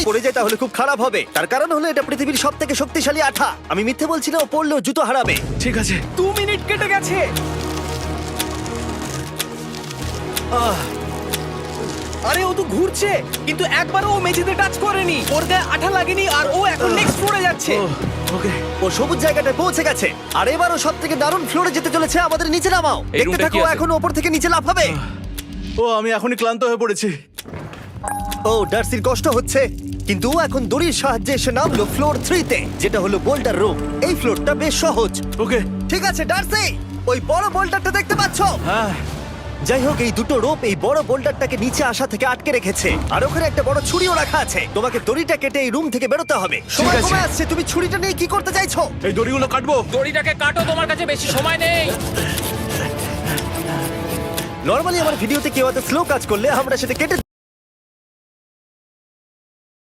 পড়ে যায় তাহলে খুব খারাপ হবে। তার কারণ হলো এটা পৃথিবীর সবথেকে শক্তিশালী আঠা। আমি মিথ্যে বলছি না, ও পড়লেও জুতো হারাবে। ঠিক আছে। 2 মিনিট কেটে গেছে। আরে ও তো ঘুরছে, কিন্তু একবারও ও মেঝেতে টাচ করেনি। ওর গায়ে আঠা লাগেনি আর ও এখন নেক্সট ফ্লোরে যাচ্ছে। ওকে। ও সবুজ জায়গাটায় পৌঁছে গেছে। আর এবারও সব থেকে দারুণ ফ্লোরে যেতে চলেছে। আমাদের নিচে নামাও। এই দেখতে রুমটা থাকো, কি ও আছে? এখন ওপর থেকে নিচে লাফাবে। আমি এখনই ক্লান্ত হয়ে পড়েছি। ও ডার্সির কষ্ট হচ্ছে, কিন্তু ও এখন দড়ির সাহায্যে এসে নামলো ফ্লোর 3 তে, যেটা হলো বোল্ডার রুম। এই ফ্লোরটা বেশ সহজ। ওকে। ঠিক আছে ডার্সি, ওই বড় বোল্ডারটা দেখতে পাচ্ছো? হ্যাঁ। যাই হোক, এই দুটো রোপ এই বড় বোল্ডারটাকে নিচে আসা থেকে আটকে রেখেছে। আর ওখানে একটা বড় ছুরিও রাখা আছে। তোমাকে দড়িটা কেটে এই রুম থেকে বেরোতে হবে। সময় আছে। কমে আসছে, তুমি ছুরিটা নিয়ে কি করতে চাইছো? এই দড়িগুলো কাটবো। দড়িটাকে কাটো, তোমার কাছে বেশি সময় নেই। নরমালি আমার ভিডিওতে কেউ এত স্লো কাজ করলে আমরা সেটা কেটে